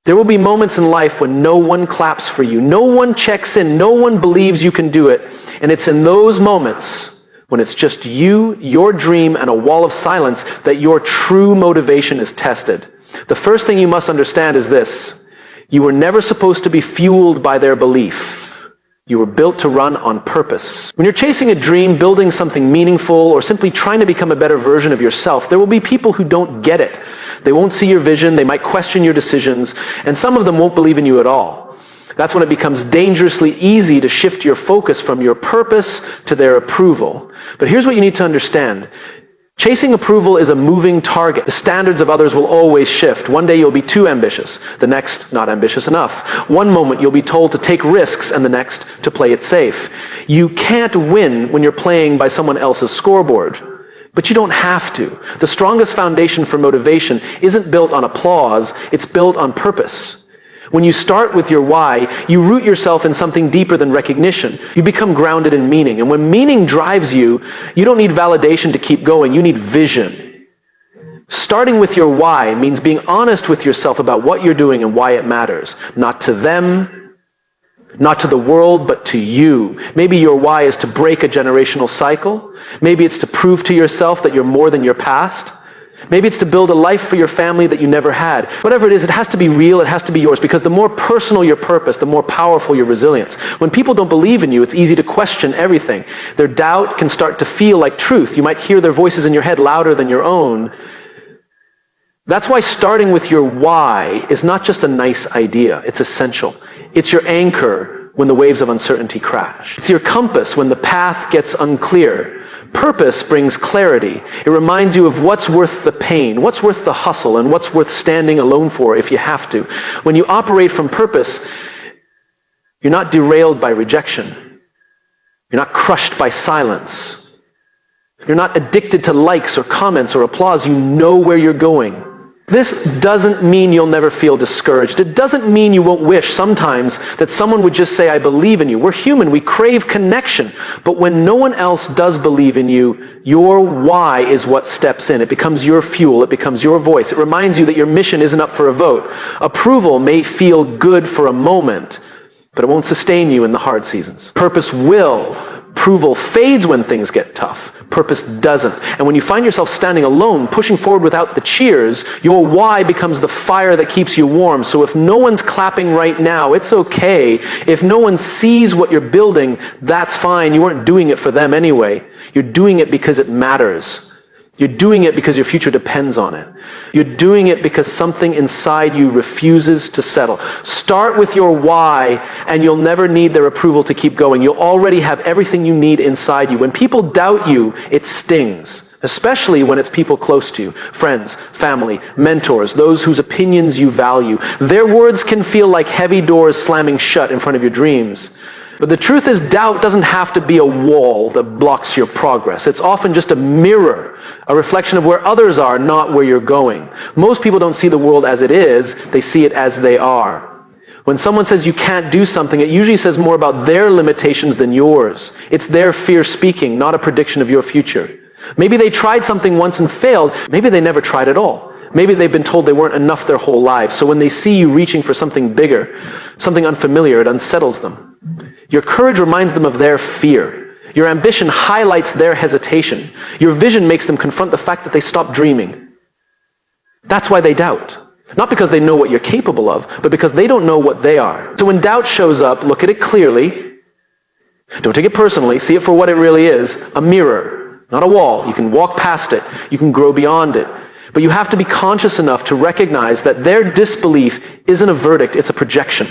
There will be moments in life when no one claps for you, no one checks in, no one believes you can do it. And it's in those moments when it's just you, your dream, and a wall of silence that your true motivation is tested. The first thing you must understand is this: you were never supposed to be fueled by their belief. You were built to run on purpose. When you're chasing a dream, building something meaningful, or simply trying to become a better version of yourself, there will be people who don't get it. They won't see your vision, they might question your decisions, and some of them won't believe in you at all. That's when it becomes dangerously easy to shift your focus from your purpose to their approval. But here's what you need to understand. Chasing approval is a moving target. The standards of others will always shift. One day you'll be too ambitious, the next not ambitious enough. One moment you'll be told to take risks, and the next to play it safe. You can't win when you're playing by someone else's scoreboard. But you don't have to. The strongest foundation for motivation isn't built on applause, it's built on purpose. When you start with your why, you root yourself in something deeper than recognition. You become grounded in meaning. And when meaning drives you, you don't need validation to keep going, you need vision. Starting with your why means being honest with yourself about what you're doing and why it matters. Not to them, not to the world, but to you. Maybe your why is to break a generational cycle. Maybe it's to prove to yourself that you're more than your past. Maybe it's to build a life for your family that you never had. Whatever it is, it has to be real, it has to be yours, because the more personal your purpose, the more powerful your resilience. When people don't believe in you, it's easy to question everything. Their doubt can start to feel like truth. You might hear their voices in your head louder than your own. That's why starting with your why is not just a nice idea, it's essential. It's your anchor when the waves of uncertainty crash. It's your compass when the path gets unclear. Purpose brings clarity. It reminds you of what's worth the pain, what's worth the hustle, and what's worth standing alone for if you have to. When you operate from purpose, you're not derailed by rejection. You're not crushed by silence. You're not addicted to likes or comments or applause. You know where you're going. This doesn't mean you'll never feel discouraged. It doesn't mean you won't wish sometimes that someone would just say, I believe in you. We're human. We crave connection. But when no one else does believe in you, your why is what steps in. It becomes your fuel. It becomes your voice. It reminds you that your mission isn't up for a vote. Approval may feel good for a moment, but it won't sustain you in the hard seasons. Purpose will. Approval fades when things get tough. Purpose doesn't. And when you find yourself standing alone, pushing forward without the cheers, your why becomes the fire that keeps you warm. So if no one's clapping right now, it's okay. If no one sees what you're building, that's fine. You weren't doing it for them anyway. You're doing it because it matters. You're doing it because your future depends on it. You're doing it because something inside you refuses to settle. Start with your why, and you'll never need their approval to keep going. You'll already have everything you need inside you. When people doubt you, it stings, especially when it's people close to you, friends, family, mentors, those whose opinions you value. Their words can feel like heavy doors slamming shut in front of your dreams. But the truth is, doubt doesn't have to be a wall that blocks your progress. It's often just a mirror, a reflection of where others are, not where you're going. Most people don't see the world as it is, they see it as they are. When someone says you can't do something, it usually says more about their limitations than yours. It's their fear speaking, not a prediction of your future. Maybe they tried something once and failed. Maybe they never tried at all. Maybe they've been told they weren't enough their whole lives. So when they see you reaching for something bigger, something unfamiliar, it unsettles them. Your courage reminds them of their fear. Your ambition highlights their hesitation. Your vision makes them confront the fact that they stopped dreaming. That's why they doubt. Not because they know what you're capable of, but because they don't know what they are. So when doubt shows up, look at it clearly. Don't take it personally. See it for what it really is. A mirror, not a wall. You can walk past it. You can grow beyond it. But you have to be conscious enough to recognize that their disbelief isn't a verdict, it's a projection.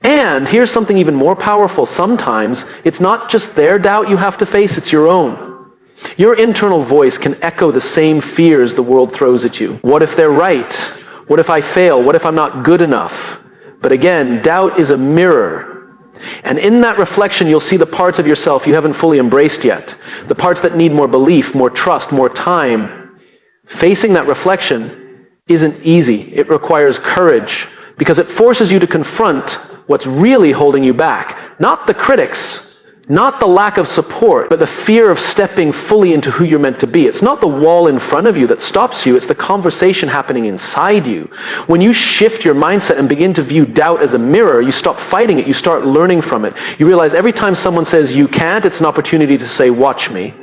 And here's something even more powerful. Sometimes it's not just their doubt you have to face, it's your own. Your internal voice can echo the same fears the world throws at you. What if they're right? What if I fail? What if I'm not good enough? But again, doubt is a mirror. And in that reflection, you'll see the parts of yourself you haven't fully embraced yet. The parts that need more belief, more trust, more time. Facing that reflection isn't easy. It requires courage because it forces you to confront what's really holding you back. Not the critics, Not the lack of support, but the fear of stepping fully into who you're meant to be. It's not the wall in front of you that stops you, it's the conversation happening inside you. When you shift your mindset and begin to view doubt as a mirror, you stop fighting it, you start learning from it. You realize every time someone says you can't, it's an opportunity to say, watch me.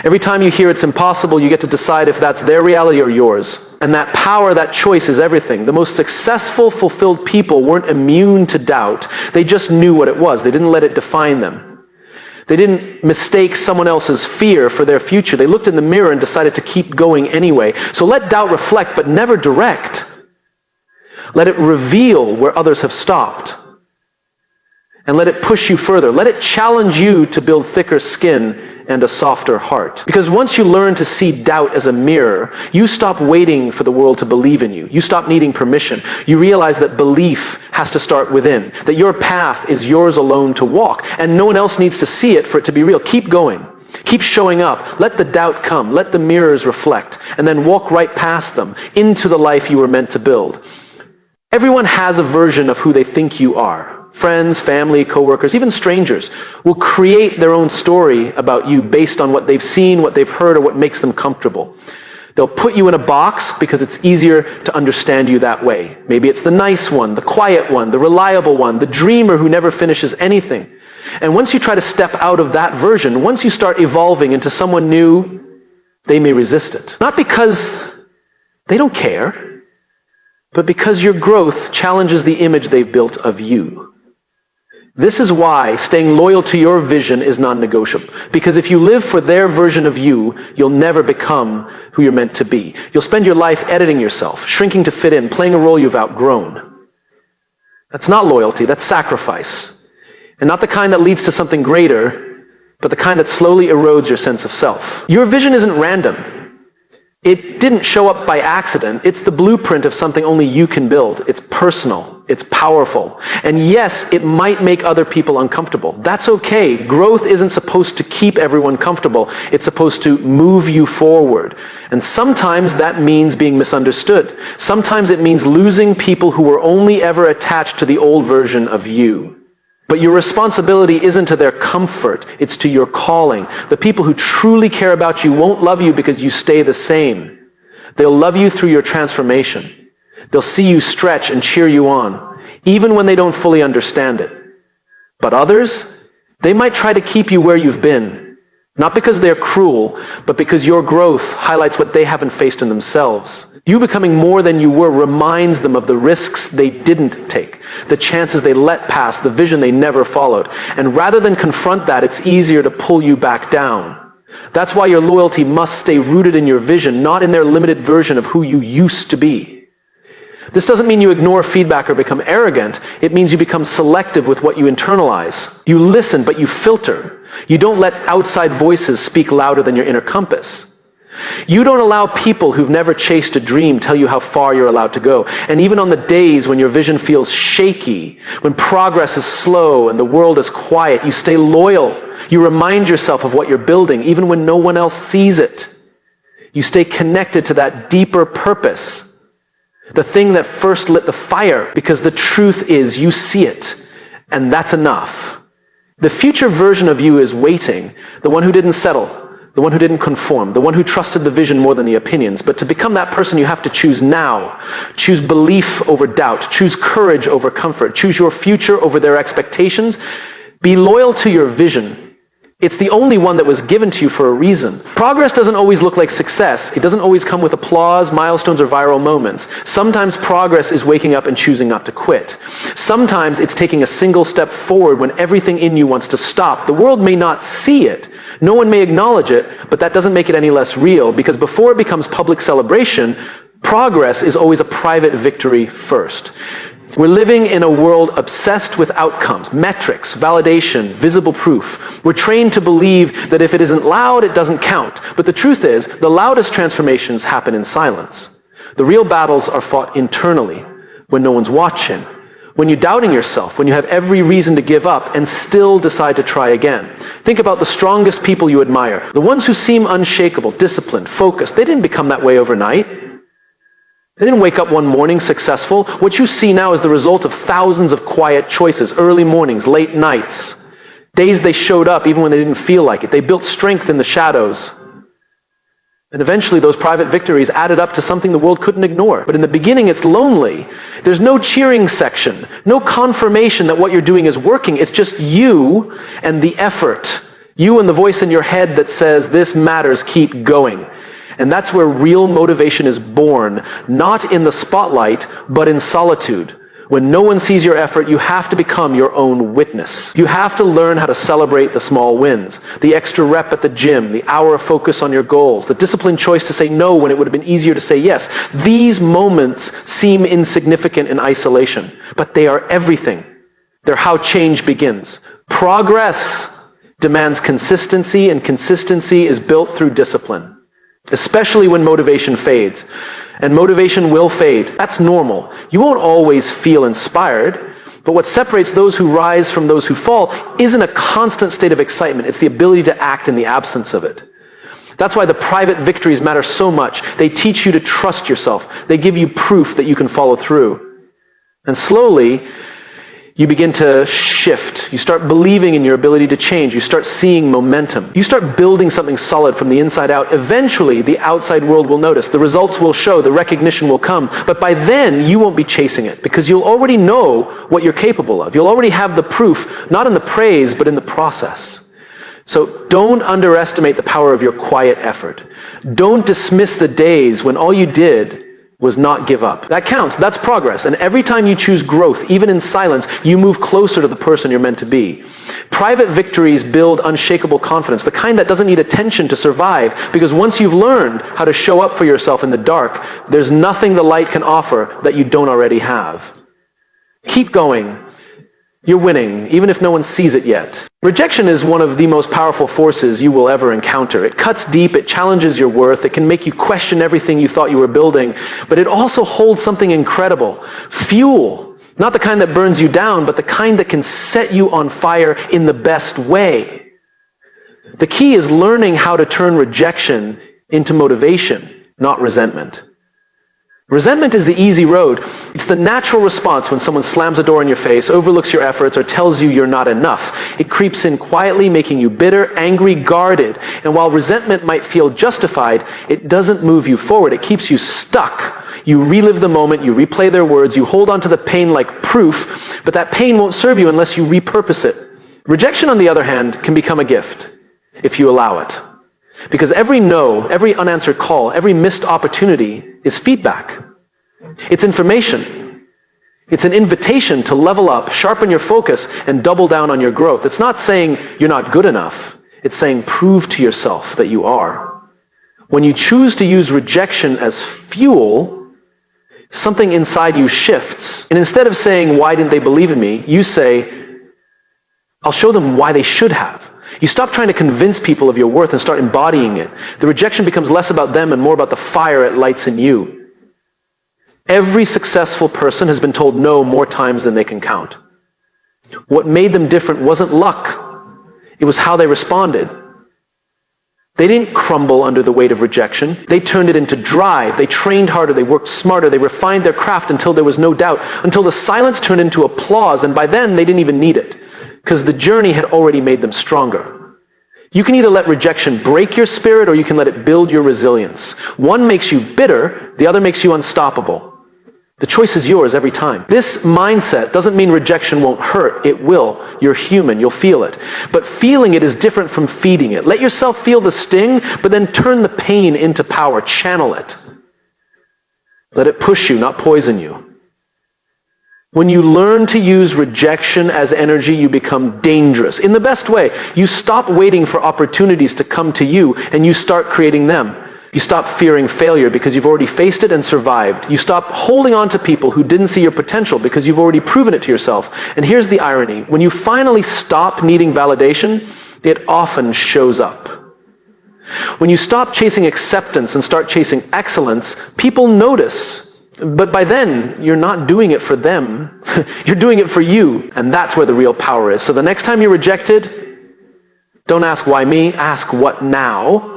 Every time you hear it's impossible, you get to decide if that's their reality or yours. And that power, that choice is everything. The most successful, fulfilled people weren't immune to doubt. They just knew what it was. They didn't let it define them. They didn't mistake someone else's fear for their future. They looked in the mirror and decided to keep going anyway. So let doubt reflect, but never direct. Let it reveal where others have stopped. And let it push you further. Let it challenge you to build thicker skin and a softer heart. Because once you learn to see doubt as a mirror, you stop waiting for the world to believe in you. You stop needing permission. You realize that belief has to start within, that your path is yours alone to walk, and no one else needs to see it for it to be real. Keep going. Keep showing up. Let the doubt come. Let the mirrors reflect, and then walk right past them into the life you were meant to build. Everyone has a version of who they think you are. Friends, family, coworkers, even strangers will create their own story about you based on what they've seen, what they've heard, or what makes them comfortable. They'll put you in a box because it's easier to understand you that way. Maybe it's the nice one, the quiet one, the reliable one, the dreamer who never finishes anything. And once you try to step out of that version, once you start evolving into someone new, they may resist it. Not because they don't care, but because your growth challenges the image they've built of you. This is why staying loyal to your vision is non-negotiable. Because if you live for their version of you, you'll never become who you're meant to be. You'll spend your life editing yourself, shrinking to fit in, playing a role you've outgrown. That's not loyalty, that's sacrifice. And not the kind that leads to something greater, but the kind that slowly erodes your sense of self. Your vision isn't random. It didn't show up by accident. It's the blueprint of something only you can build. It's personal. It's powerful. And yes, it might make other people uncomfortable. That's okay. Growth isn't supposed to keep everyone comfortable. It's supposed to move you forward. And sometimes that means being misunderstood. Sometimes it means losing people who were only ever attached to the old version of you. But your responsibility isn't to their comfort, it's to your calling. The people who truly care about you won't love you because you stay the same. They'll love you through your transformation. They'll see you stretch and cheer you on, even when they don't fully understand it. But others, they might try to keep you where you've been, not because they're cruel, but because your growth highlights what they haven't faced in themselves. You becoming more than you were reminds them of the risks they didn't take, the chances they let pass, the vision they never followed. And rather than confront that, it's easier to pull you back down. That's why your loyalty must stay rooted in your vision, not in their limited version of who you used to be. This doesn't mean you ignore feedback or become arrogant. It means you become selective with what you internalize. You listen, but you filter. You don't let outside voices speak louder than your inner compass. You don't allow people who've never chased a dream tell you how far you're allowed to go. And even on the days when your vision feels shaky, when progress is slow and the world is quiet, you stay loyal. You remind yourself of what you're building, even when no one else sees it. You stay connected to that deeper purpose, the thing that first lit the fire, because the truth is you see it, and that's enough. The future version of you is waiting, the one who didn't settle, the one who didn't conform, the one who trusted the vision more than the opinions. But to become that person, you have to choose now. Choose belief over doubt. Choose courage over comfort. Choose your future over their expectations. Be loyal to your vision. It's the only one that was given to you for a reason. Progress doesn't always look like success. It doesn't always come with applause, milestones, or viral moments. Sometimes progress is waking up and choosing not to quit. Sometimes it's taking a single step forward when everything in you wants to stop. The world may not see it. No one may acknowledge it, but that doesn't make it any less real, because before it becomes public celebration, progress is always a private victory first. We're living in a world obsessed with outcomes, metrics, validation, visible proof. We're trained to believe that if it isn't loud, it doesn't count. But the truth is, the loudest transformations happen in silence. The real battles are fought internally, when no one's watching. When you're doubting yourself, when you have every reason to give up and still decide to try again. Think about the strongest people you admire. The ones who seem unshakable, disciplined, focused. They didn't become that way overnight. They didn't wake up one morning successful. What you see now is the result of thousands of quiet choices, early mornings, late nights. Days they showed up even when they didn't feel like it. They built strength in the shadows. And eventually those private victories added up to something the world couldn't ignore. But in the beginning, it's lonely. There's no cheering section, no confirmation that what you're doing is working. It's just you and the effort. You and the voice in your head that says, this matters, keep going. And that's where real motivation is born, not in the spotlight, but in solitude. When no one sees your effort, you have to become your own witness. You have to learn how to celebrate the small wins, the extra rep at the gym, the hour of focus on your goals, the disciplined choice to say no when it would have been easier to say yes. These moments seem insignificant in isolation, but they are everything. They're how change begins. Progress demands consistency, and consistency is built through discipline, especially when motivation fades. And motivation will fade. That's normal. You won't always feel inspired, but what separates those who rise from those who fall isn't a constant state of excitement. It's the ability to act in the absence of it. That's why the private victories matter so much. They teach you to trust yourself. They give you proof that you can follow through. And slowly, you begin to shift. You start believing in your ability to change. You start seeing momentum. You start building something solid from the inside out. Eventually, the outside world will notice. The results will show. The recognition will come. But by then, you won't be chasing it because you'll already know what you're capable of. You'll already have the proof, not in the praise, but in the process. So don't underestimate the power of your quiet effort. Don't dismiss the days when all you did was not give up. That counts. That's progress. And every time you choose growth, even in silence, you move closer to the person you're meant to be. Private victories build unshakable confidence, the kind that doesn't need attention to survive, because once you've learned how to show up for yourself in the dark, there's nothing the light can offer that you don't already have. Keep going. You're winning, even if no one sees it yet. Rejection is one of the most powerful forces you will ever encounter. It cuts deep, it challenges your worth, it can make you question everything you thought you were building, but it also holds something incredible. Fuel. Not the kind that burns you down, but the kind that can set you on fire in the best way. The key is learning how to turn rejection into motivation, not resentment. Resentment is the easy road. It's the natural response when someone slams a door in your face, overlooks your efforts, or tells you you're not enough. It creeps in quietly, making you bitter, angry, guarded. And while resentment might feel justified, it doesn't move you forward. It keeps you stuck. You relive the moment, you replay their words, you hold on to the pain like proof, but that pain won't serve you unless you repurpose it. Rejection, on the other hand, can become a gift if you allow it. Because every no, every unanswered call, every missed opportunity is feedback. It's information. It's an invitation to level up, sharpen your focus, and double down on your growth. It's not saying you're not good enough. It's saying prove to yourself that you are. When you choose to use rejection as fuel, something inside you shifts. And instead of saying, why didn't they believe in me? You say, I'll show them why they should have. You stop trying to convince people of your worth and start embodying it. The rejection becomes less about them and more about the fire it lights in you. Every successful person has been told no more times than they can count. What made them different wasn't luck. It was how they responded. They didn't crumble under the weight of rejection. They turned it into drive. They trained harder. They worked smarter. They refined their craft until there was no doubt, until the silence turned into applause, and by then they didn't even need it, because the journey had already made them stronger. You can either let rejection break your spirit, or you can let it build your resilience. One makes you bitter, the other makes you unstoppable. The choice is yours every time. This mindset doesn't mean rejection won't hurt. It will. You're human. You'll feel it. But feeling it is different from feeding it. Let yourself feel the sting, but then turn the pain into power. Channel it. Let it push you, not poison you. When you learn to use rejection as energy, you become dangerous. In the best way, you stop waiting for opportunities to come to you, and you start creating them. You stop fearing failure because you've already faced it and survived. You stop holding on to people who didn't see your potential because you've already proven it to yourself. And here's the irony. When you finally stop needing validation, it often shows up. When you stop chasing acceptance and start chasing excellence, people notice. But by then, you're not doing it for them. You're doing it for you. And that's where the real power is. So the next time you're rejected, don't ask why me, ask what now.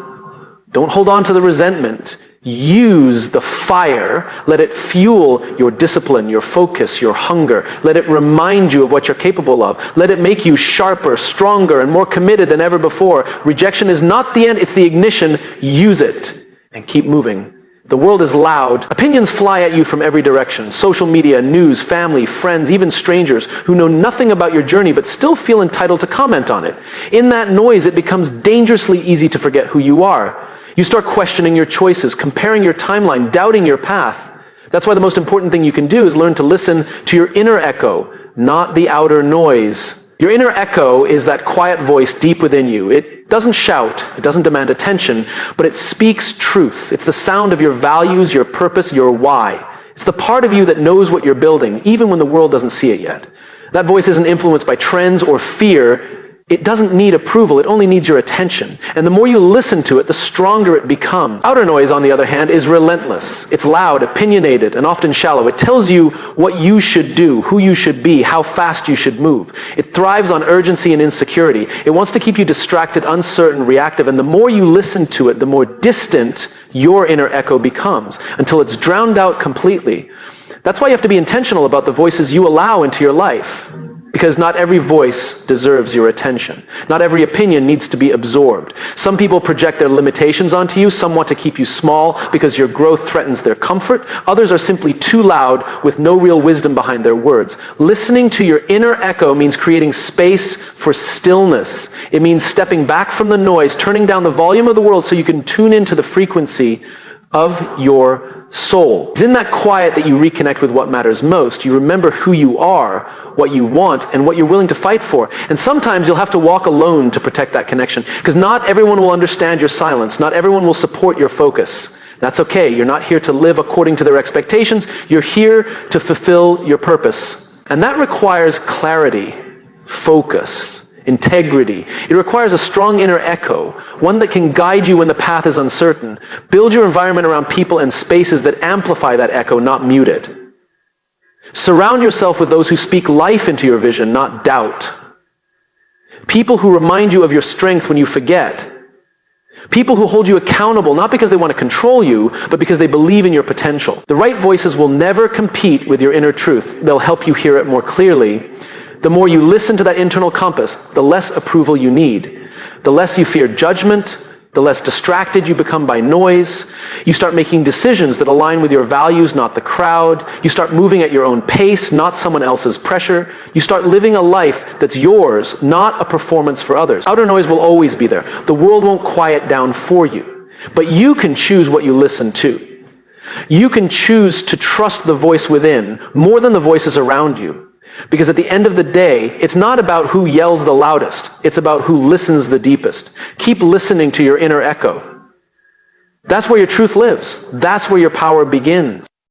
Don't hold on to the resentment. Use the fire. Let it fuel your discipline, your focus, your hunger. Let it remind you of what you're capable of. Let it make you sharper, stronger, and more committed than ever before. Rejection is not the end, it's the ignition. Use it and keep moving. The world is loud. Opinions fly at you from every direction. Social media, news, family, friends, even strangers who know nothing about your journey but still feel entitled to comment on it. In that noise, it becomes dangerously easy to forget who you are. You start questioning your choices, comparing your timeline, doubting your path. That's why the most important thing you can do is learn to listen to your inner echo, not the outer noise. Your inner echo is that quiet voice deep within you. It doesn't shout, it doesn't demand attention, but it speaks truth. It's the sound of your values, your purpose, your why. It's the part of you that knows what you're building, even when the world doesn't see it yet. That voice isn't influenced by trends or fear. It doesn't need approval, it only needs your attention. And the more you listen to it, the stronger it becomes. Outer noise, on the other hand, is relentless. It's loud, opinionated, and often shallow. It tells you what you should do, who you should be, how fast you should move. It thrives on urgency and insecurity. It wants to keep you distracted, uncertain, reactive, and the more you listen to it, the more distant your inner echo becomes, until it's drowned out completely. That's why you have to be intentional about the voices you allow into your life. Because not every voice deserves your attention. Not every opinion needs to be absorbed. Some people project their limitations onto you. Some want to keep you small because your growth threatens their comfort. Others are simply too loud with no real wisdom behind their words. Listening to your inner echo means creating space for stillness. It means stepping back from the noise, turning down the volume of the world so you can tune into the frequency of your soul. It's in that quiet that you reconnect with what matters most. You remember who you are, what you want, and what you're willing to fight for. And sometimes you'll have to walk alone to protect that connection, because not everyone will understand your silence. Not everyone will support your focus. That's okay. You're not here to live according to their expectations. You're here to fulfill your purpose. And that requires clarity, focus, integrity. It requires a strong inner echo, one that can guide you when the path is uncertain. Build your environment around people and spaces that amplify that echo, not mute it. Surround yourself with those who speak life into your vision, not doubt. People who remind you of your strength when you forget. People who hold you accountable, not because they want to control you, but because they believe in your potential. The right voices will never compete with your inner truth. They'll help you hear it more clearly. The more you listen to that internal compass, the less approval you need. The less you fear judgment, the less distracted you become by noise. You start making decisions that align with your values, not the crowd. You start moving at your own pace, not someone else's pressure. You start living a life that's yours, not a performance for others. Outer noise will always be there. The world won't quiet down for you. But you can choose what you listen to. You can choose to trust the voice within more than the voices around you. Because at the end of the day, it's not about who yells the loudest. It's about who listens the deepest. Keep listening to your inner echo. That's where your truth lives. That's where your power begins.